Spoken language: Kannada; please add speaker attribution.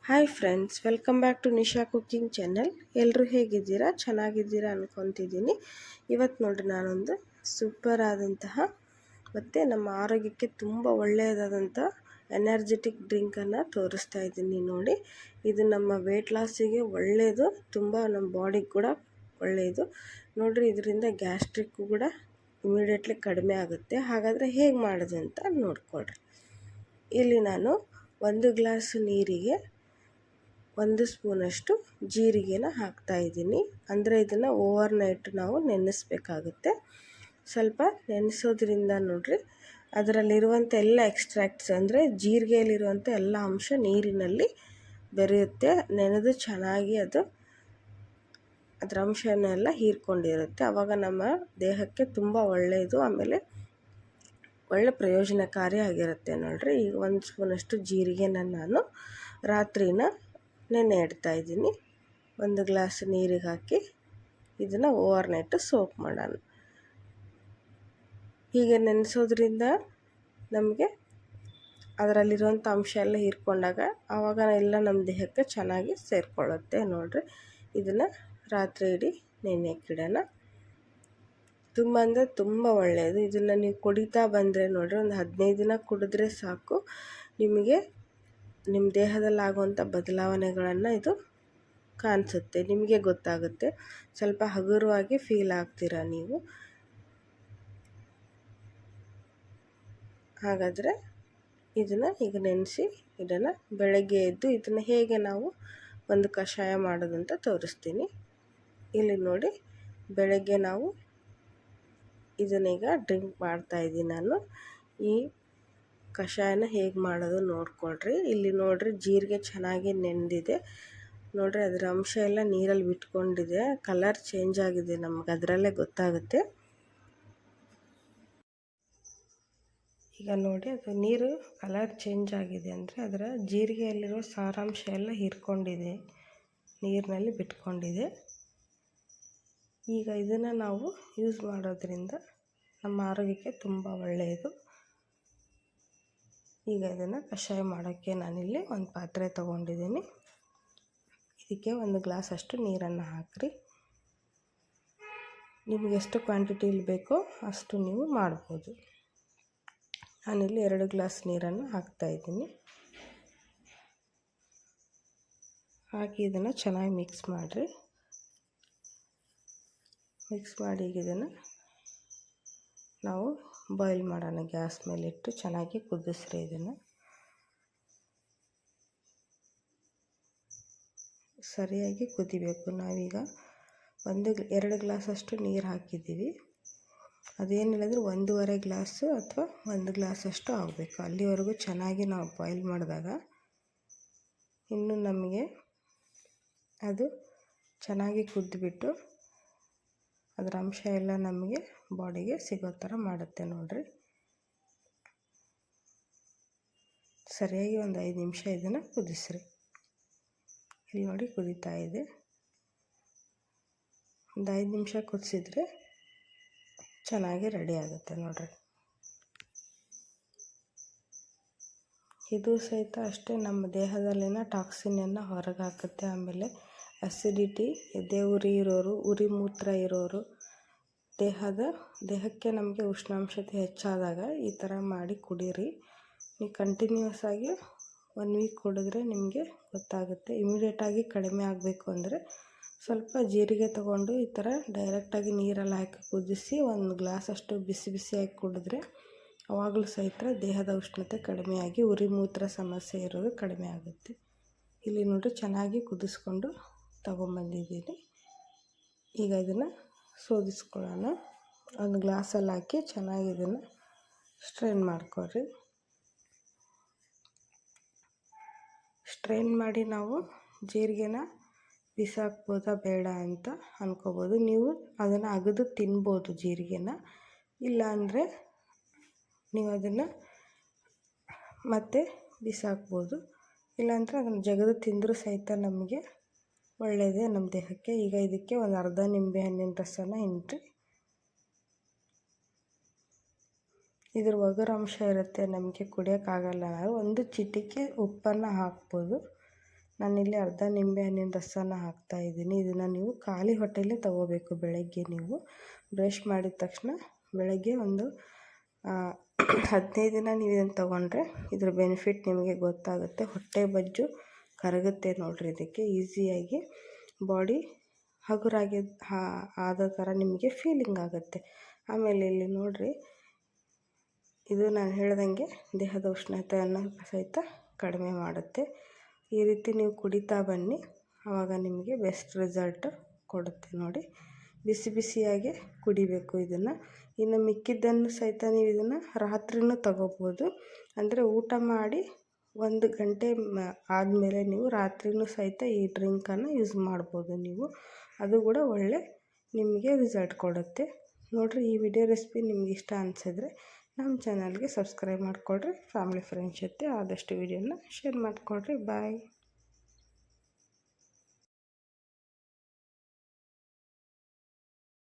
Speaker 1: Hi friends, welcome back to Nisha cooking channel. ಎಲ್ಲರೂ ಹೇಗಿದ್ದೀರಾ? ಚೆನ್ನಾಗಿದ್ದೀರಾ ಅನ್ಕೊತಿದ್ದೀನಿ. ಇವತ್ತು ನೋಡಿರಿ, ನಾನೊಂದು ಸೂಪರ್ ಆದಂತಹ ಮತ್ತು ನಮ್ಮ ಆರೋಗ್ಯಕ್ಕೆ ತುಂಬ ಒಳ್ಳೆಯದಾದಂಥ ಎನರ್ಜೆಟಿಕ್ ಡ್ರಿಂಕನ್ನು ತೋರಿಸ್ತಾ ಇದ್ದೀನಿ. ನೋಡಿ, ಇದು ನಮ್ಮ ವೆಯ್ಟ್ ಲಾಸಿಗೆ ಒಳ್ಳೆಯದು, ತುಂಬ ನಮ್ಮ ಬಾಡಿಗೆ ಕೂಡ ಒಳ್ಳೆಯದು. ನೋಡಿರಿ, ಇದರಿಂದ ಗ್ಯಾಸ್ಟ್ರಿಕ್ಕು ಕೂಡ ಇಮಿಡಿಯೇಟ್ಲಿ ಕಡಿಮೆ ಆಗುತ್ತೆ. ಹಾಗಾದರೆ ಹೇಗೆ ಮಾಡೋದು ಅಂತ ನೋಡ್ಕೊಳ್ರಿ. ಇಲ್ಲಿ ನಾನು 1 ಗ್ಲಾಸ್ ನೀರಿಗೆ 1 ಸ್ಪೂನಷ್ಟು ಜೀರಿಗೆನ ಹಾಕ್ತಾಯಿದ್ದೀನಿ. ಅಂದರೆ ಇದನ್ನು ಓವರ್ ನೈಟ್ ನಾವು ನೆನೆಸ್ಬೇಕಾಗುತ್ತೆ. ಸ್ವಲ್ಪ ನೆನೆಸೋದ್ರಿಂದ ನೋಡಿರಿ, ಅದರಲ್ಲಿರುವಂಥ ಎಲ್ಲ ಎಕ್ಸ್ಟ್ರಾಕ್ಟ್ಸ್ ಅಂದರೆ ಜೀರಿಗೆಯಲ್ಲಿರುವಂಥ ಎಲ್ಲ ಅಂಶ ನೀರಿನಲ್ಲಿ ಬೆರೆಯುತ್ತೆ. ನೆನೆದು ಚೆನ್ನಾಗಿ ಅದರ ಅಂಶನೆಲ್ಲ ಹೀರ್ಕೊಂಡಿರುತ್ತೆ. ಆವಾಗ ನಮ್ಮ ದೇಹಕ್ಕೆ ತುಂಬ ಒಳ್ಳೆಯದು, ಆಮೇಲೆ ಒಳ್ಳೆ ಪ್ರಯೋಜನಕಾರಿ ಆಗಿರುತ್ತೆ. ನೋಡಿರಿ, ಈಗ 1 ಸ್ಪೂನಷ್ಟು ಜೀರಿಗೆನ ನಾನು ರಾತ್ರಿನ ನೆನೆ ಇಡ್ತಾಯಿದ್ದೀನಿ. 1 ಗ್ಲಾಸ್ ನೀರಿಗೆ ಹಾಕಿ ಇದನ್ನು ಓವರ್ ನೈಟ್ ಸೋಕ್ ಮಾಡೋಣ. ಹೀಗೆ ನೆನೆಸೋದ್ರಿಂದ ನಮಗೆ ಅದರಲ್ಲಿರುವಂಥ ಅಂಶ ಎಲ್ಲ ಹೀರ್ಕೊಂಡಾಗ ಆವಾಗ ಎಲ್ಲ ನಮ್ಮ ದೇಹಕ್ಕೆ ಚೆನ್ನಾಗಿ ಸೇರಿಕೊಳ್ಳುತ್ತೆ. ನೋಡಿರಿ, ಇದನ್ನು ರಾತ್ರಿ ಇಡೀ ನೆನೆಯಕ್ಕಿಡೋಣ. ತುಂಬ ಅಂದರೆ ತುಂಬ ಒಳ್ಳೆಯದು. ಇದನ್ನು ನೀವು ಕುಡಿತಾ ಬಂದರೆ ನೋಡಿರಿ, ಒಂದು 15 ದಿನ ಕುಡಿದ್ರೆ ಸಾಕು, ನಿಮಗೆ ನಿಮ್ಮ ದೇಹದಲ್ಲಾಗುವಂಥ ಬದಲಾವಣೆಗಳನ್ನು ಇದು ಕಾಣಿಸುತ್ತೆ, ನಿಮಗೆ ಗೊತ್ತಾಗುತ್ತೆ. ಸ್ವಲ್ಪ ಹಗುರವಾಗಿ ಫೀಲ್ ಆಗ್ತೀರ ನೀವು. ಹಾಗಾದರೆ ಇದನ್ನು ಈಗ ನೆನೆಸಿ ಇಡೋಣ. ಬೆಳಗ್ಗೆ ಎದ್ದು ಇದನ್ನು ಹೇಗೆ ನಾವು ಒಂದು ಕಷಾಯ ಮಾಡೋದಂತ ತೋರಿಸ್ತೀನಿ. ಇಲ್ಲಿ ನೋಡಿ, ಬೆಳಗ್ಗೆ ನಾವು ಇದನ್ನೀಗ ಡ್ರಿಂಕ್ ಮಾಡ್ತಾಯಿದ್ದೀನಿ ನಾನು. ಈ ಕಷಾಯನ ಹೇಗೆ ಮಾಡೋದು ನೋಡ್ಕೊಳ್ರಿ. ಇಲ್ಲಿ ನೋಡಿರಿ, ಜೀರಿಗೆ ಚೆನ್ನಾಗಿ ನೆಂದಿದೆ. ನೋಡಿರಿ, ಅದರ ಅಂಶ ಎಲ್ಲ ನೀರಲ್ಲಿ ಬಿಟ್ಕೊಂಡಿದೆ. ಕಲರ್ ಚೇಂಜ್ ಆಗಿದೆ, ನಮ್ಗೆ ಅದರಲ್ಲೇ ಗೊತ್ತಾಗುತ್ತೆ. ಈಗ ನೋಡಿ, ಅದು ನೀರು ಕಲರ್ ಚೇಂಜ್ ಆಗಿದೆ ಅಂದರೆ ಅದರ ಜೀರಿಗೆಯಲ್ಲಿರೋ ಸಾರಾಂಶ ಎಲ್ಲ ಹೀರ್ಕೊಂಡಿದೆ, ನೀರಿನಲ್ಲಿ ಬಿಟ್ಕೊಂಡಿದೆ. ಈಗ ಇದನ್ನು ನಾವು ಯೂಸ್ ಮಾಡೋದ್ರಿಂದ ನಮ್ಮ ಆರೋಗ್ಯಕ್ಕೆ ತುಂಬ ಒಳ್ಳೆಯದು. ಈಗ ಇದನ್ನು ಕಷಾಯ ಮಾಡೋಕ್ಕೆ ನಾನಿಲ್ಲಿ ಒಂದು ಪಾತ್ರೆ ತೊಗೊಂಡಿದ್ದೀನಿ. ಇದಕ್ಕೆ 1 ಗ್ಲಾಸಷ್ಟು ನೀರನ್ನು ಹಾಕಿರಿ. ನಿಮಗೆ ಎಷ್ಟು ಕ್ವಾಂಟಿಟಿಲಿ ಬೇಕೋ ಅಷ್ಟು ನೀವು ಮಾಡ್ಬೋದು. ನಾನಿಲ್ಲಿ 2 ಗ್ಲಾಸ್ ನೀರನ್ನು ಹಾಕ್ತಾಯಿದ್ದೀನಿ. ಹಾಕಿ ಇದನ್ನು ಚೆನ್ನಾಗಿ ಮಿಕ್ಸ್ ಮಾಡಿರಿ. ಮಿಕ್ಸ್ ಮಾಡಿ ಈಗ ಇದನ್ನು ನಾವು ಬಾಯ್ಲ್ ಮಾಡೋಣ. ಗ್ಯಾಸ್ ಮೇಲೆ ಇಟ್ಟು ಚೆನ್ನಾಗಿ ಕುದಿಸ್ರಿ. ಇದನ್ನು ಸರಿಯಾಗಿ ಕುದಿಬೇಕು. ನಾವೀಗ 2 ಗ್ಲಾಸಷ್ಟು ನೀರು ಹಾಕಿದ್ದೀವಿ. ಅದೇನಿಲ್ಲಂದ್ರೆ 1.5 ಗ್ಲಾಸು ಅಥವಾ 1 ಗ್ಲಾಸಷ್ಟು ಆಗಬೇಕು. ಅಲ್ಲಿವರೆಗೂ ಚೆನ್ನಾಗಿ ನಾವು ಬಾಯ್ಲ್ ಮಾಡಿದಾಗ ಇನ್ನು ನಮಗೆ ಅದು ಚೆನ್ನಾಗಿ ಕುದ್ದುಬಿಟ್ಟು ಅದರ ಅಂಶ ಎಲ್ಲ ನಮಗೆ ಬಾಡಿಗೆ ಸಿಗೋ ಥರ ಮಾಡುತ್ತೆ. ನೋಡಿರಿ, ಸರಿಯಾಗಿ ಒಂದು 5 ನಿಮಿಷ ಇದನ್ನು ಕುದಿಸ್ರಿ. ಇಲ್ಲಿ ನೋಡಿ, ಕುದೀತಾ ಇದೆ. ಒಂದು 5 ನಿಮಿಷ ಕುದಿಸಿದ್ರೆ ಚೆನ್ನಾಗಿ ರೆಡಿ ಆಗುತ್ತೆ. ನೋಡಿರಿ, ಇದು ಸಹಿತ ಅಷ್ಟೇ ನಮ್ಮ ದೇಹದಲ್ಲಿನ ಟಾಕ್ಸಿನನ್ನು ಹೊರಗೆ ಹಾಕುತ್ತೆ. ಆಮೇಲೆ ಅಸಿಡಿಟಿ, ಎದೆ ಉರಿ ಇರೋರು, ಉರಿ ಮೂತ್ರ ಇರೋರು, ದೇಹಕ್ಕೆ ನಮಗೆ ಉಷ್ಣಾಂಶತೆ ಹೆಚ್ಚಾದಾಗ ಈ ಥರ ಮಾಡಿ ಕುಡೀರಿ. ನೀವು ಕಂಟಿನ್ಯೂಸ್ ಆಗಿ 1 ವೀಕ್ ಕುಡಿದ್ರೆ ನಿಮಗೆ ಗೊತ್ತಾಗುತ್ತೆ. ಇಮಿಡಿಯೇಟಾಗಿ ಕಡಿಮೆ ಆಗಬೇಕು ಅಂದರೆ ಸ್ವಲ್ಪ ಜೀರಿಗೆ ತೊಗೊಂಡು ಈ ಥರ ಡೈರೆಕ್ಟಾಗಿ ನೀರಲ್ಲಿ ಹಾಕಿ ಕುದಿಸಿ 1 ಗ್ಲಾಸಷ್ಟು ಬಿಸಿ ಬಿಸಿಯಾಗಿ ಕುಡಿದ್ರೆ ಆವಾಗಲೂ ಸಹಿತ ದೇಹದ ಉಷ್ಣತೆ ಕಡಿಮೆಯಾಗಿ ಉರಿ ಮೂತ್ರ ಸಮಸ್ಯೆ ಇರೋದು ಕಡಿಮೆ ಆಗುತ್ತೆ. ಇಲ್ಲಿ ನೋಡಿ, ಚೆನ್ನಾಗಿ ಕುದಿಸ್ಕೊಂಡು ತೊಗೊಂಬಂದಿದ್ದೀನಿ. ಈಗ ಇದನ್ನು ಸೋದಿಸ್ಕೊಳ್ಳೋಣ. 1 ಗ್ಲಾಸಲ್ಲಿ ಹಾಕಿ ಚೆನ್ನಾಗಿ ಇದನ್ನು ಸ್ಟ್ರೈನ್ ಮಾಡ್ಕೊಳ್ರಿ. ಸ್ಟ್ರೈನ್ ಮಾಡಿ ನಾವು ಜೀರಿಗೆನ ಬಿಸಾಕ್ಬೋದಾ ಬೇಡ ಅಂತ ಅಂದ್ಕೋಬೋದು. ನೀವು ಅದನ್ನು ಅಗೆದು ತಿನ್ಬೋದು ಜೀರಿಗೆನ. ಇಲ್ಲ ಅಂದರೆ ನೀವು ಅದನ್ನು ಮತ್ತೆ ಬಿಸಾಕ್ಬೋದು. ಇಲ್ಲಾಂದರೆ ಅದನ್ನು ಜಗದು ತಿಂದರೂ ಸಹಿತ ನಮಗೆ ಒಳ್ಳೆಯದೇ ನಮ್ಮ ದೇಹಕ್ಕೆ. ಈಗ ಇದಕ್ಕೆ ಒಂದು ಅರ್ಧ ನಿಂಬೆ ಹಣ್ಣಿನ ರಸನ ಹಿಂಡ್ರಿ. ಇದ್ರ ಒಗರು ಅಂಶ ಇರುತ್ತೆ, ನಮಗೆ ಕುಡಿಯೋಕ್ಕಾಗಲ್ಲ. ನಾವು 1 ಚಿಟಿಕೆ ಉಪ್ಪನ್ನು ಹಾಕ್ಬೋದು. ನಾನಿಲ್ಲಿ ಅರ್ಧ ನಿಂಬೆ ಹಣ್ಣಿನ ರಸನ ಹಾಕ್ತಾಯಿದ್ದೀನಿ. ಇದನ್ನು ನೀವು ಖಾಲಿ ಹೊಟ್ಟೆಯಲ್ಲೇ ತೊಗೋಬೇಕು. ಬೆಳಗ್ಗೆ ನೀವು ಬ್ರಷ್ ಮಾಡಿದ ತಕ್ಷಣ ಬೆಳಗ್ಗೆ ಒಂದು 15 ದಿನ ನೀವು ಇದನ್ನು ತೊಗೊಂಡ್ರೆ ಇದ್ರ ಬೆನಿಫಿಟ್ ನಿಮಗೆ ಗೊತ್ತಾಗುತ್ತೆ. ಹೊಟ್ಟೆ ಬಜ್ಜು ಕರಗುತ್ತೆ ನೋಡಿರಿ. ಇದಕ್ಕೆ ಈಸಿಯಾಗಿ ಬಾಡಿ ಹಗುರಾಗಿ ಆದ ಥರ ನಿಮಗೆ ಫೀಲಿಂಗ್ ಆಗುತ್ತೆ. ಆಮೇಲೆ ಇಲ್ಲಿ ನೋಡಿರಿ, ಇದು ನಾನು ಹೇಳ್ದಂಗೆ ದೇಹದ ಉಷ್ಣತೆಯನ್ನು ಸಹಿತ ಕಡಿಮೆ ಮಾಡುತ್ತೆ. ಈ ರೀತಿ ನೀವು ಕುಡಿತಾ ಬನ್ನಿ, ಆವಾಗ ನಿಮಗೆ ಬೆಸ್ಟ್ ರಿಸಲ್ಟ್ ಕೊಡುತ್ತೆ ನೋಡಿ. ಬಿಸಿ ಬಿಸಿಯಾಗಿ ಕುಡಿಬೇಕು ಇದನ್ನು. ಇನ್ನು ಮಿಕ್ಕಿದ್ದನ್ನು ಸಹಿತ ನೀವು ಇದನ್ನು ರಾತ್ರಿನೂ ತಗೋಬೋದು. ಅಂದರೆ ಊಟ ಮಾಡಿ 1 ಗಂಟೆ ಆದಮೇಲೆ ನೀವು ರಾತ್ರಿನೂ ಸಹಿತ ಈ ಡ್ರಿಂಕನ್ನು ಯೂಸ್ ಮಾಡ್ಬೋದು ನೀವು. ಅದು ಕೂಡ ಒಳ್ಳೆ ನಿಮಗೆ ರಿಸಲ್ಟ್ ಕೊಡುತ್ತೆ ನೋಡಿರಿ. ಈ ವಿಡಿಯೋ ರೆಸಿಪಿ ನಿಮ್ಗೆ ಇಷ್ಟ ಅನಿಸಿದ್ರೆ ನಮ್ಮ ಚಾನಲ್ಗೆ ಸಬ್ಸ್ಕ್ರೈಬ್ ಮಾಡಿಕೊಡ್ರಿ. ಫ್ಯಾಮಿಲಿ ಫ್ರೆಂಡ್ಸ್ ಜೊತೆ ಆದಷ್ಟು ವಿಡಿಯೋನ ಶೇರ್ ಮಾಡಿಕೊಡ್ರಿ. ಬಾಯ್.